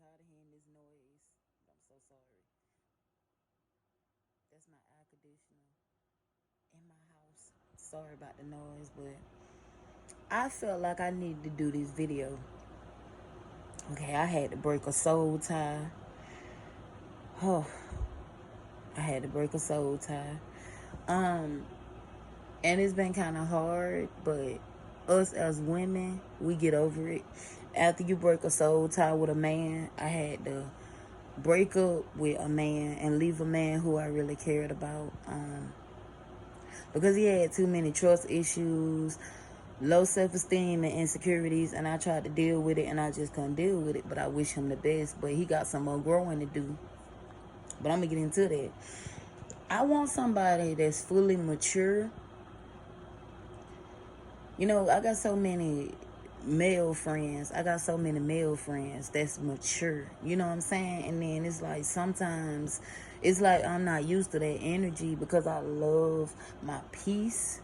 tired of hearing this noise. I'm so sorry. That's my air conditioner in my house. Sorry about the noise, but I felt like I needed to do this video. Okay, I had to break a soul tie. Oh, I had to break a soul tie. And it's been kind of hard, but us as women, we get over it. After you break a soul tie with a man, I had to break up with a man and leave a man who I really cared about, because he had too many trust issues, low self-esteem and insecurities, and I tried to deal with it and I just couldn't deal with it. But I wish him the best, but he got some more growing to do. But I'm gonna get into that. I want somebody that's fully mature. You know, I got so many male friends. I got so many male friends that's mature. You know what I'm saying? And then it's like sometimes it's like I'm not used to that energy because I love my peace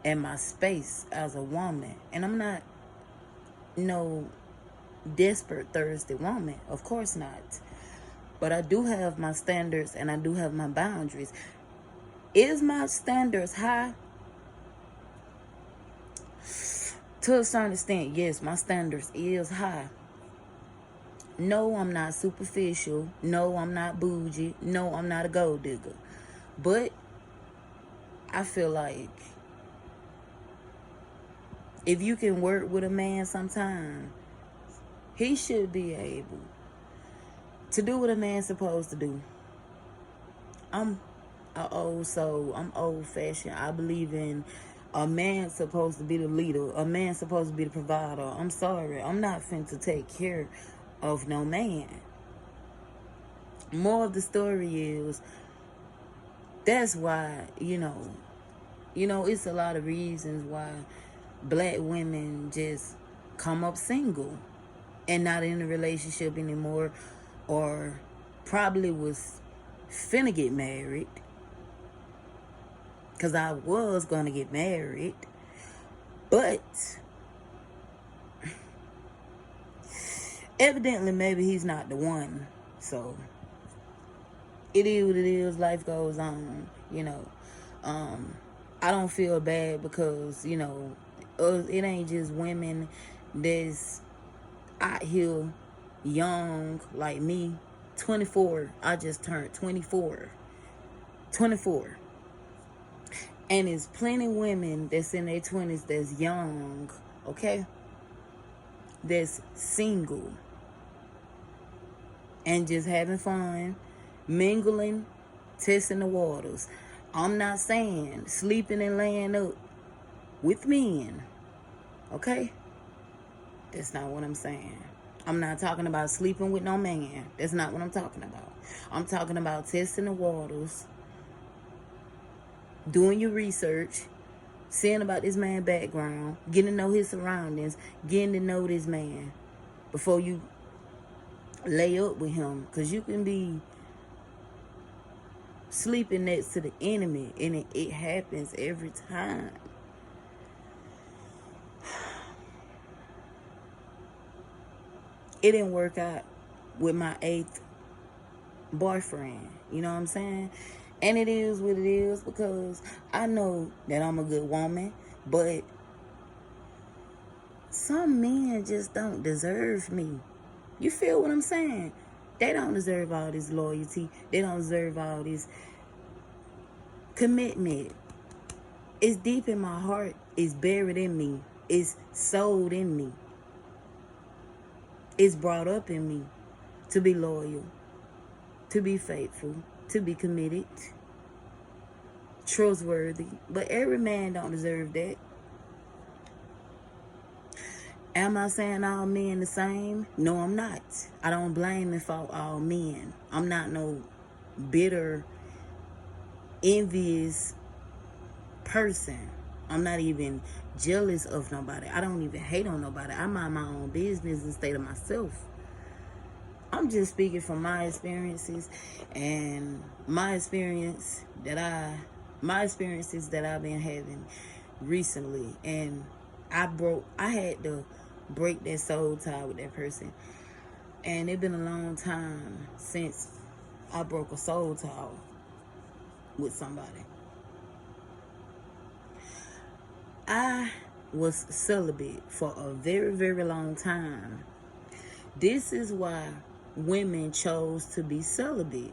and my space as a woman. And I'm not no desperate, thirsty woman. Of course not. But I do have my standards and I do have my boundaries. Is my standards high? To a certain extent, yes, my standards is high. No, I'm not superficial. No, I'm not bougie. No, I'm not a gold digger. But I feel like if you can work with a man sometime, he should be able to do what a man's supposed to do. I'm an old soul. I'm old fashioned. I believe in a man supposed to be the leader. A man supposed to be the provider. I'm sorry. I'm not finna take care of no man. More of the story is that's why, it's a lot of reasons why black women just come up single and not in a relationship anymore, or probably was finna get married, because I was gonna get married, but evidently maybe he's not the one. So it is what it is. Life goes on. I don't feel bad because it ain't just women that's out here young like me. 24. I just turned 24. 24. And there's plenty women that's in their 20s that's young, okay? That's single and just having fun, mingling, testing the waters. I'm not saying sleeping and laying up with men, okay? That's not what I'm saying. I'm not talking about sleeping with no man. That's not what I'm talking about. I'm talking about testing the waters, doing your research, seeing about this man's background, getting to know his surroundings, getting to know this man before you lay up with him. Because you can be sleeping next to the enemy, and it happens every time. It didn't work out with my 8th boyfriend. You know what I'm saying? And it is what it is, because I know that I'm a good woman, but some men just don't deserve me. You feel what I'm saying? They don't deserve all this loyalty. They don't deserve all this commitment. It's deep in my heart. It's buried in me. It's sold in me. It's brought up in me to be loyal, to be faithful, to be committed, trustworthy. But every man don't deserve that. Am I saying all men the same? No, I'm not. I don't blame and fault all men. I'm not no bitter, envious person. I'm not even jealous of nobody. I don't even hate on nobody. I mind my own business and stay to myself. I'm just speaking from my experiences and my experiences that I've been having recently. And I had to break that soul tie with that person. And it's been a long time since I broke a soul tie with somebody. I was celibate for a very, very long time. This is why women chose to be celibate.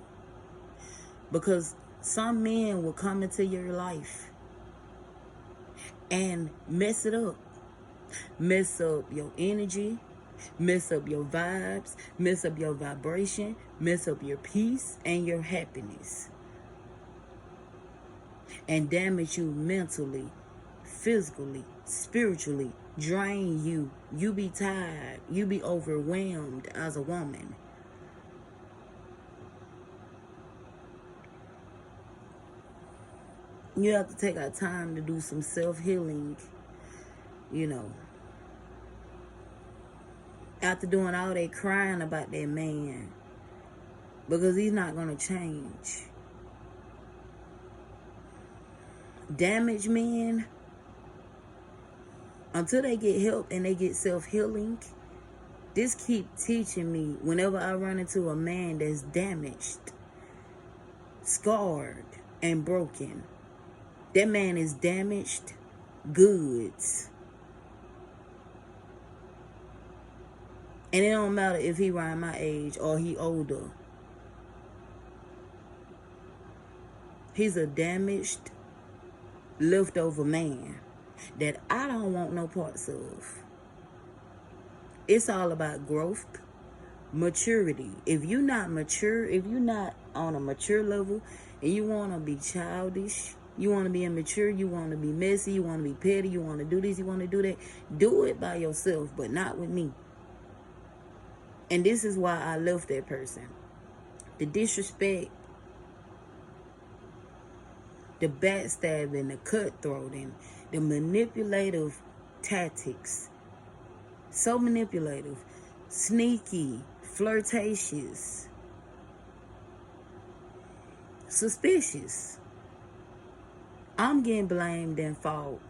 Because some men will come into your life and mess it up. Mess up your energy, mess up your vibes, mess up your vibration, mess up your peace and your happiness. And damage you mentally, physically, spiritually, drain you. You be tired. You be overwhelmed as a woman. You have to take our time to do some self-healing, you know. After doing all that crying about that man. Because he's not going to change. Damaged men, until they get help and they get self-healing, this keep teaching me whenever I run into a man that's damaged, scarred, and broken. That man is damaged goods. And it don't matter if he around my age or he older. He's a damaged, leftover man that I don't want no parts of. It's all about growth, maturity. If you're not mature, if you're not on a mature level and you want to be childish, you want to be immature, you want to be messy, you want to be petty, you want to do this, you want to do that, do it by yourself, but not with me. And this is why I left that person. The disrespect, the backstabbing, the cutthroating, the manipulative tactics. So manipulative, sneaky, flirtatious, suspicious. I'm getting blamed and fault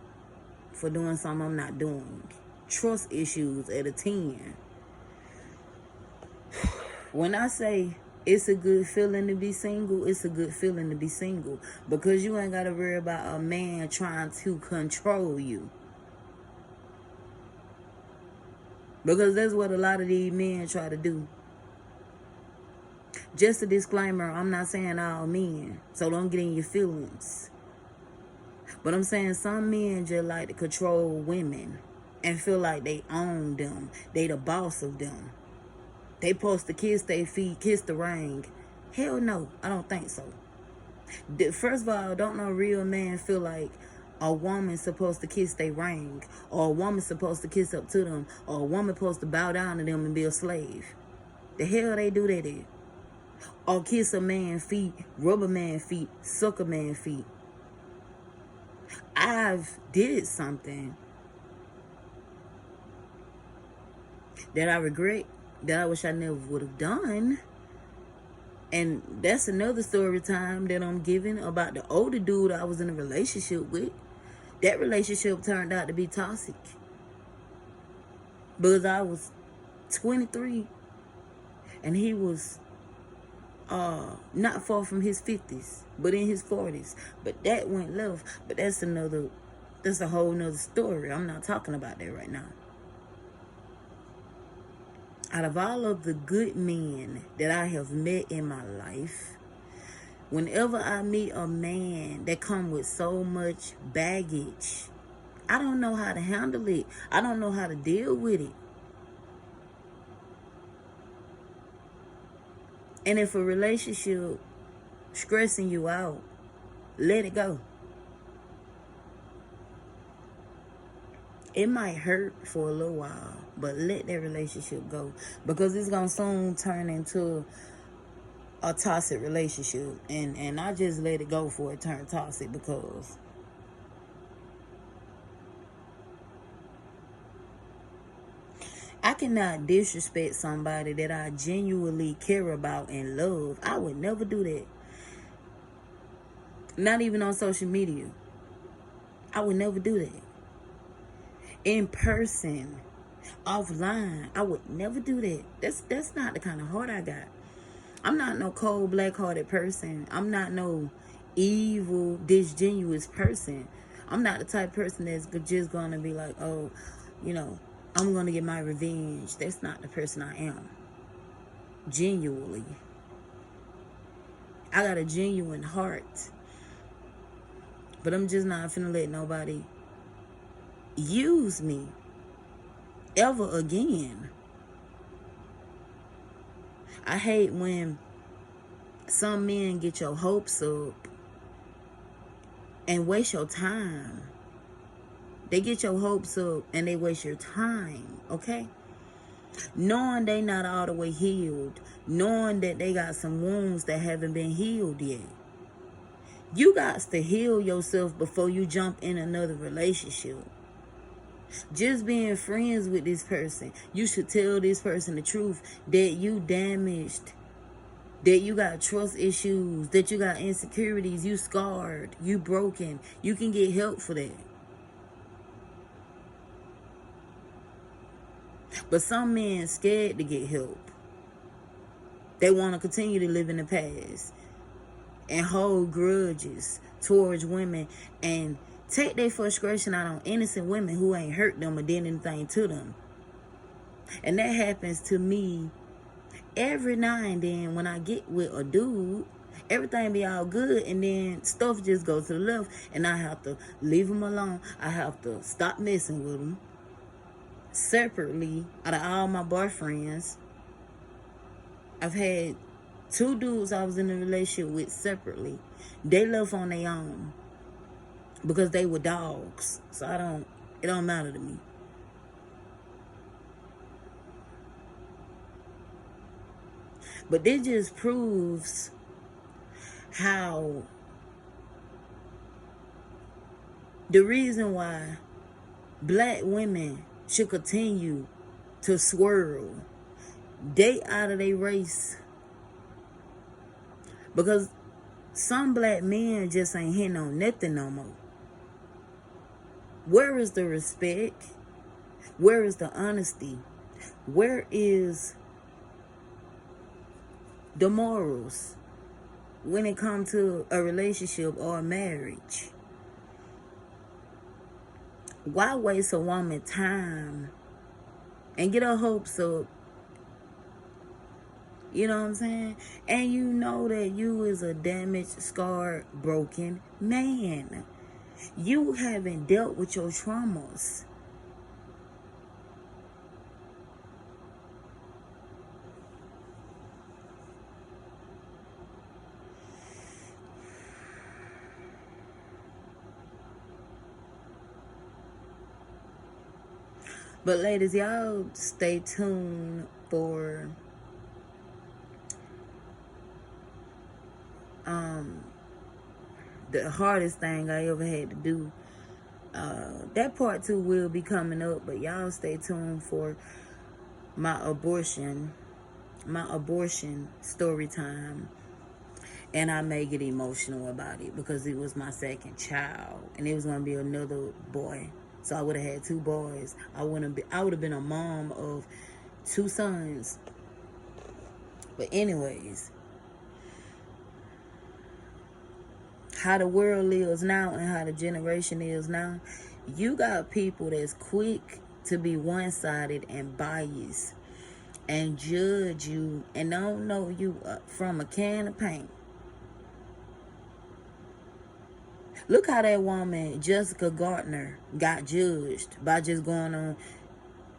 for doing something I'm not doing. Trust issues at a 10. When I say it's a good feeling to be single, it's a good feeling to be single. Because you ain't got to worry about a man trying to control you. Because that's what a lot of these men try to do. Just a disclaimer, I'm not saying all men, so don't get in your feelings. But I'm saying some men just like to control women and feel like they own them. They the boss of them. They supposed to kiss their feet, kiss the ring. Hell no, I don't think so. First of all, don't no real man feel like a woman's supposed to kiss their ring, or a woman's supposed to kiss up to them, or a woman supposed to bow down to them and be a slave. The hell they do that at? Or kiss a man's feet, rub a man's feet, suck a man's feet. I've did something that I regret, that I wish I never would have done. And that's another story time that I'm giving about the older dude I was in a relationship with. That relationship turned out to be toxic. Because I was 23 and he was not far from his 50s, but in his 40s. But that went left. But that's a whole nother story. I'm not talking about that right now. Out of all of the good men that I have met in my life, whenever I meet a man that comes with so much baggage, I don't know how to handle it. I don't know how to deal with it. And if a relationship stressing you out, let it go. It might hurt for a little while, but let that relationship go. Because it's going to soon turn into a toxic relationship. And I just let it go for it turn toxic, because I cannot disrespect somebody that I genuinely care about and love. I would never do that. Not even on social media. I would never do that. In person, offline. I would never do that. That's not the kind of heart I got. I'm not no cold, black-hearted person. I'm not no evil, disingenuous person. I'm not the type of person that's just gonna be like, oh, you know, I'm gonna get my revenge. That's not the person I am. Genuinely. I got a genuine heart. But I'm just not finna let nobody use me ever again. I hate when some men get your hopes up and waste your time. They get your hopes up and they waste your time, okay? Knowing they not all the way healed, knowing that they got some wounds that haven't been healed yet. You got to heal yourself before you jump in another relationship. Just being friends with this person, you should tell this person the truth that you damaged, that you got trust issues, that you got insecurities, you scarred, you broken. You can get help for that. But some men scared to get help. They want to continue to live in the past and hold grudges towards women and take their frustration out on innocent women who ain't hurt them or did anything to them. And that happens to me every now and then when I get with a dude. Everything be all good and then stuff just goes to the left and I have to leave him alone. I have to stop messing with him. Separately, out of all my boyfriends, I've had 2 dudes I was in a relationship with separately. They left on their own because they were dogs. So it don't matter to me. But this just proves how the reason why black women should continue to swirl, date out of their race. Because some black men just ain't hitting on nothing no more. Where is the respect? Where is the honesty? Where is the morals when it comes to a relationship or a marriage? Why waste a woman's time and get her hopes up? You know what I'm saying? And you know that you is a damaged, scarred, broken man. You haven't dealt with your traumas. But ladies, y'all stay tuned for the hardest thing I ever had to do. That part 2 will be coming up, but y'all stay tuned for my abortion story time. And I may get emotional about it because it was my second child and it was gonna be another boy. So I would have had 2 boys. I would have been a mom of 2 sons. But anyways, how the world lives now and how the generation is now, you got people that's quick to be one-sided and biased and judge you and don't know you from a can of paint. Look how that woman, Jessica Gardner, got judged by just going on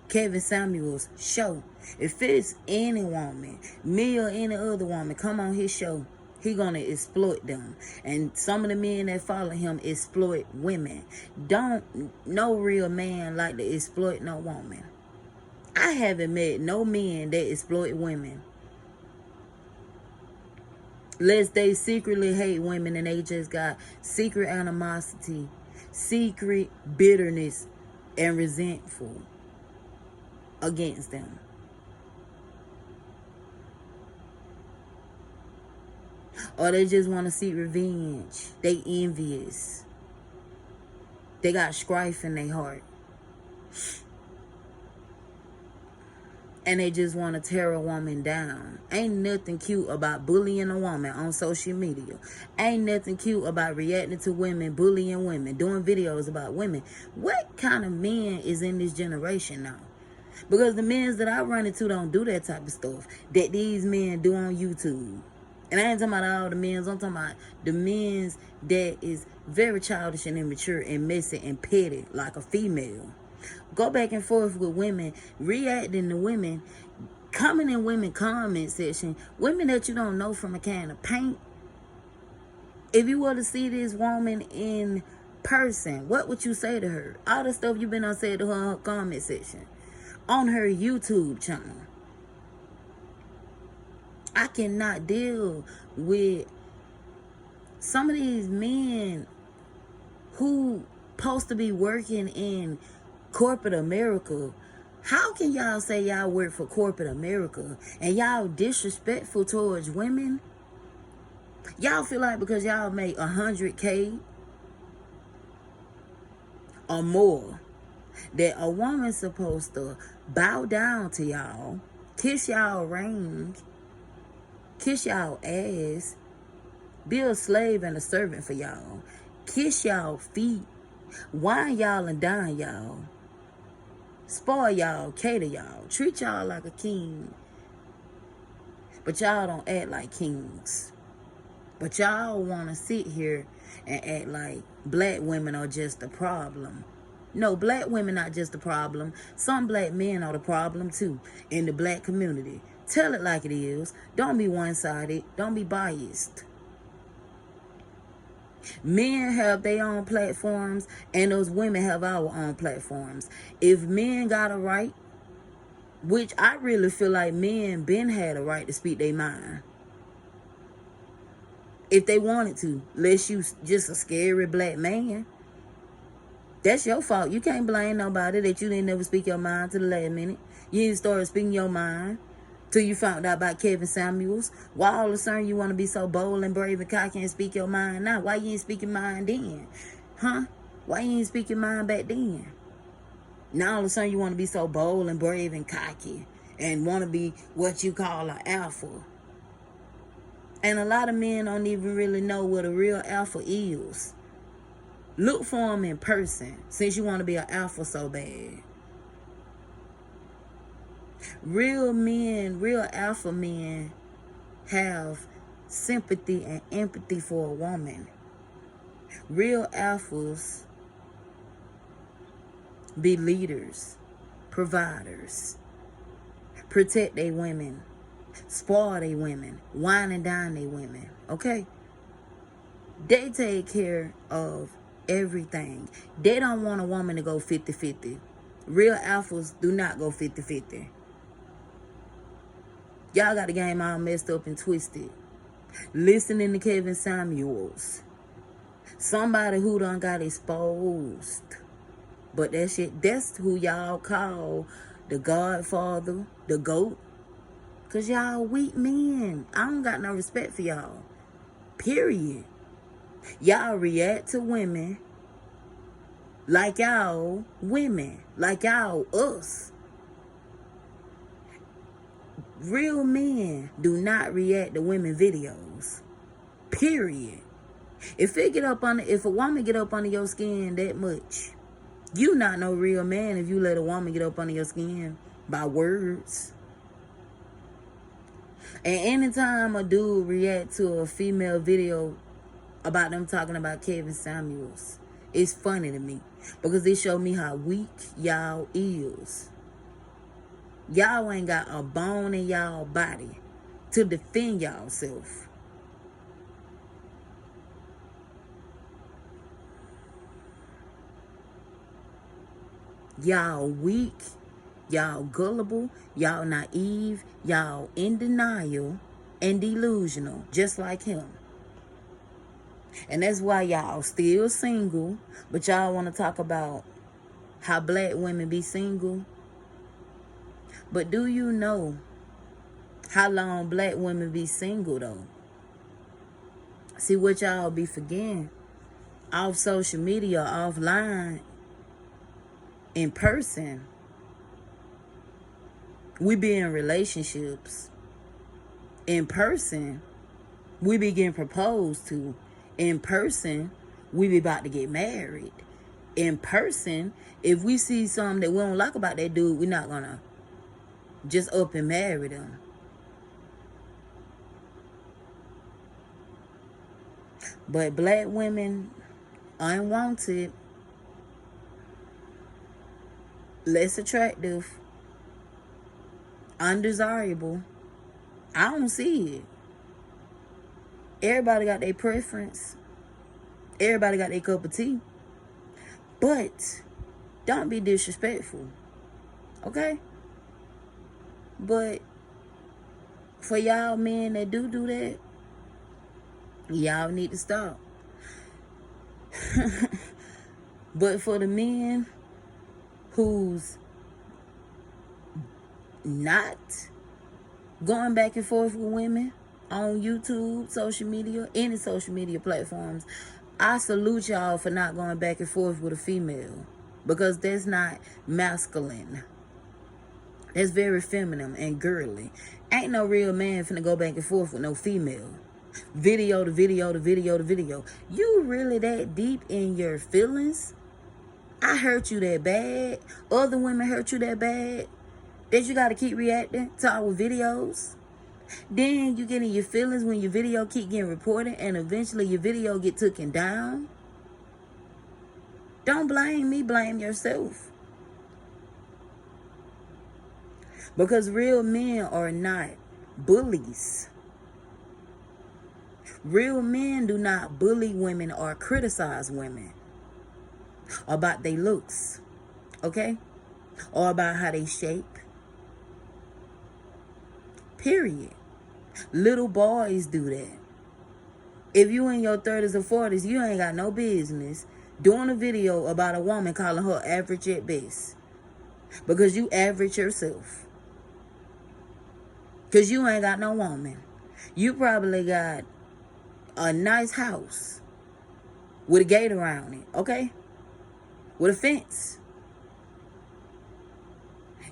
Kevin Samuel's show. If it's any woman, me or any other woman, come on his show, he gonna exploit them. And some of the men that follow him exploit women. No real man like to exploit no woman. I haven't met no men that exploit women. Unless they secretly hate women and they just got secret animosity, secret bitterness, and resentful against them. Or they just want to seek revenge. They envious. They got strife in their heart. and they just want to tear a woman down. Ain't nothing cute about bullying a woman on social media. Ain't nothing cute about reacting to women, bullying women, doing videos about women. What kind of men is in this generation now? Because the men that I run into don't do that type of stuff that these men do on YouTube. And I ain't talking about all the men. I'm talking about the men that is very childish and immature and messy and petty like a female. Go back and forth with women, reacting to women, coming in women comment section, women that you don't know from a can of paint. If you were to see this woman in person, what would you say to her? All the stuff you've been on said to her in her comment section. On her YouTube channel. I cannot deal with some of these men who supposed to be working in corporate America. How can y'all say y'all work for corporate America and y'all disrespectful towards women? Y'all feel like because y'all make 100K or more that a woman's supposed to bow down to y'all, kiss y'all ring, kiss y'all ass, be a slave and a servant for y'all, kiss y'all feet, wine y'all and dine y'all, spoil y'all, cater y'all, treat y'all like a king. But y'all don't act like kings. But y'all want to sit here and act like black women are just the problem. No, black women not just the problem. Some black men are the problem too in the black community. Tell it like it is. Don't be one-sided. Don't be biased. Men have their own platforms and those women have our own platforms. If men got a right, which I really feel like men been had a right to speak their mind. If they wanted to, unless you just a scary black man. That's your fault. You can't blame nobody that you didn't never speak your mind to the last minute. You didn't start speaking your mind till you found out about Kevin Samuels. Why all of a sudden you want to be so bold and brave and cocky and speak your mind now? Why you ain't speak your mind then? Huh? Why you ain't speak your mind back then? Now all of a sudden you want to be so bold and brave and cocky and want to be what you call an alpha. And a lot of men don't even really know what a real alpha is. Look for them in person since you want to be an alpha so bad. Real men, real alpha men have sympathy and empathy for a woman. Real alphas be leaders, providers, protect their women, spoil their women, wine and dine their women, okay? They take care of everything. They don't want a woman to go 50-50. Real alphas do not go 50-50. Y'all got the game all messed up and twisted. Listening to Kevin Samuels. Somebody who done got exposed. But that shit, that's who y'all call the Godfather, the GOAT. Because y'all weak men. I don't got no respect for y'all. Period. Y'all react to women like y'all women. Like y'all us. Real men do not react to women videos. Period. If a woman get up under your skin that much, you not no real man if you let a woman get up under your skin by words. And anytime a dude react to a female video about them talking about Kevin Samuels, it's funny to me because it show me how weak y'all is. Y'all ain't got a bone in y'all body to defend y'all self. Y'all weak, y'all gullible, y'all naive, y'all in denial and delusional, just like him. And that's why y'all still single, but y'all want to talk about how black women be single. But do you know how long black women be single though? See what y'all be forgetting off social media, offline, in person. We be in relationships. In person, we be getting proposed to. In person, we be about to get married. In person, if we see something that we don't like about that dude, we're not gonna just up and marry them. But black women, unwanted, less attractive, undesirable, I don't see it. Everybody got their preference. Everybody got their cup of tea. But don't be disrespectful. Okay? But for y'all men that do that, y'all need to stop. But for the men who's not going back and forth with women on YouTube, social media, any social media platforms, I salute y'all for not going back and forth with a female, because that's not masculine. That's very feminine and girly. Ain't no real man finna go back and forth with no female. Video to video to video to video. You really that deep in your feelings? I hurt you that bad? Other women hurt you that bad? That you gotta keep reacting to our videos? Then you get in your feelings when your video keep getting reported and eventually your video get taken down? Don't blame me, blame yourself. Because real men are not bullies. Real men do not bully women or criticize women about their looks, okay? Or about how they shape. Period. Little boys do that. If you in your 30s or 40s, you ain't got no business doing a video about a woman calling her average at best. Because you average yourself. Because you ain't got no woman. You probably got a nice house with a gate around it, okay? With a fence.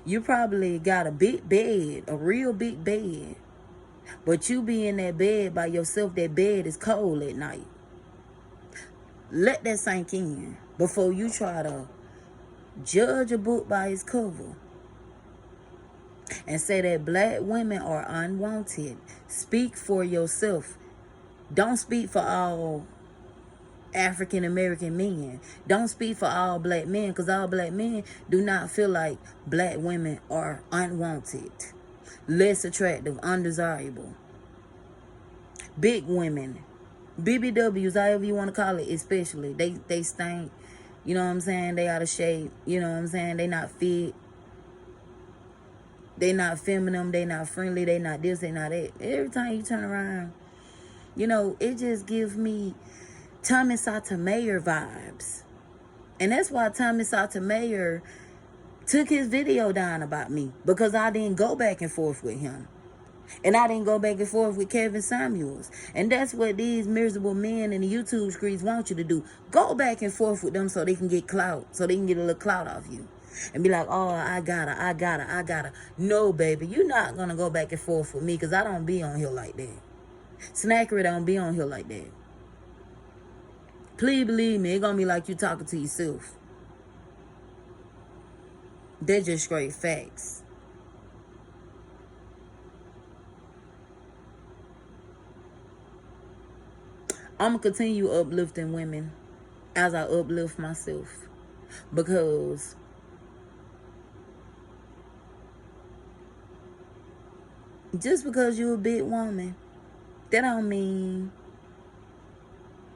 You probably got a big bed, a real big bed. But you be in that bed by yourself, that bed is cold at night. Let that sink in before you try to judge a book by its cover and say that black women are unwanted. Speak for yourself. Don't speak for all African American men. Don't speak for all black men, because all black men do not feel like black women are unwanted, less attractive, undesirable. Big women, BBWs, however you want to call it, especially, they stink. You know what I'm saying? They out of shape. You know what I'm saying? They not fit. They not feminine. They not friendly. They not this. They not that. Every time you turn around, you know, it just gives me Tommy Sotomayor vibes. And that's why Tommy Sotomayor took his video down about me, because I didn't go back and forth with him. And I didn't go back and forth with Kevin Samuels. And that's what these miserable men in the YouTube streets want you to do. Go back and forth with them so they can get clout. So they can get a little clout off you. And be like, oh, I gotta. No, baby, you're not going to go back and forth with me, because I don't be on here like that. Snackery don't be on here like that. Please believe me, it's going to be like you talking to yourself. They're just straight facts. I'm going to continue uplifting women as I uplift myself. Because just because you're a big woman, that don't mean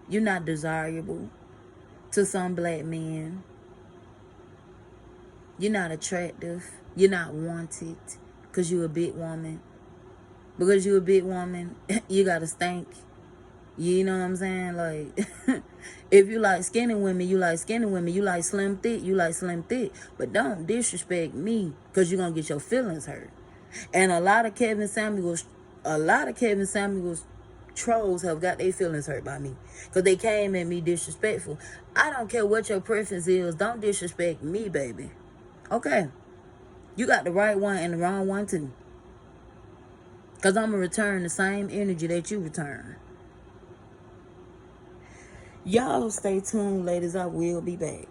you're not desirable to some black men. You're not attractive. You're not wanted because you're a big woman. Because you're a big woman, you got to stink. You know what I'm saying? Like, if you like skinny women, you like skinny women. You like slim thick, you like slim thick. But don't disrespect me, because you're going to get your feelings hurt. And a lot of Kevin Samuels trolls have got their feelings hurt by me, because they came at me disrespectful. I don't care what your preference is. Don't disrespect me, baby. Okay? You got the right one and the wrong one too. Because I'm going to return the same energy that you return. Y'all stay tuned, ladies. I will be back.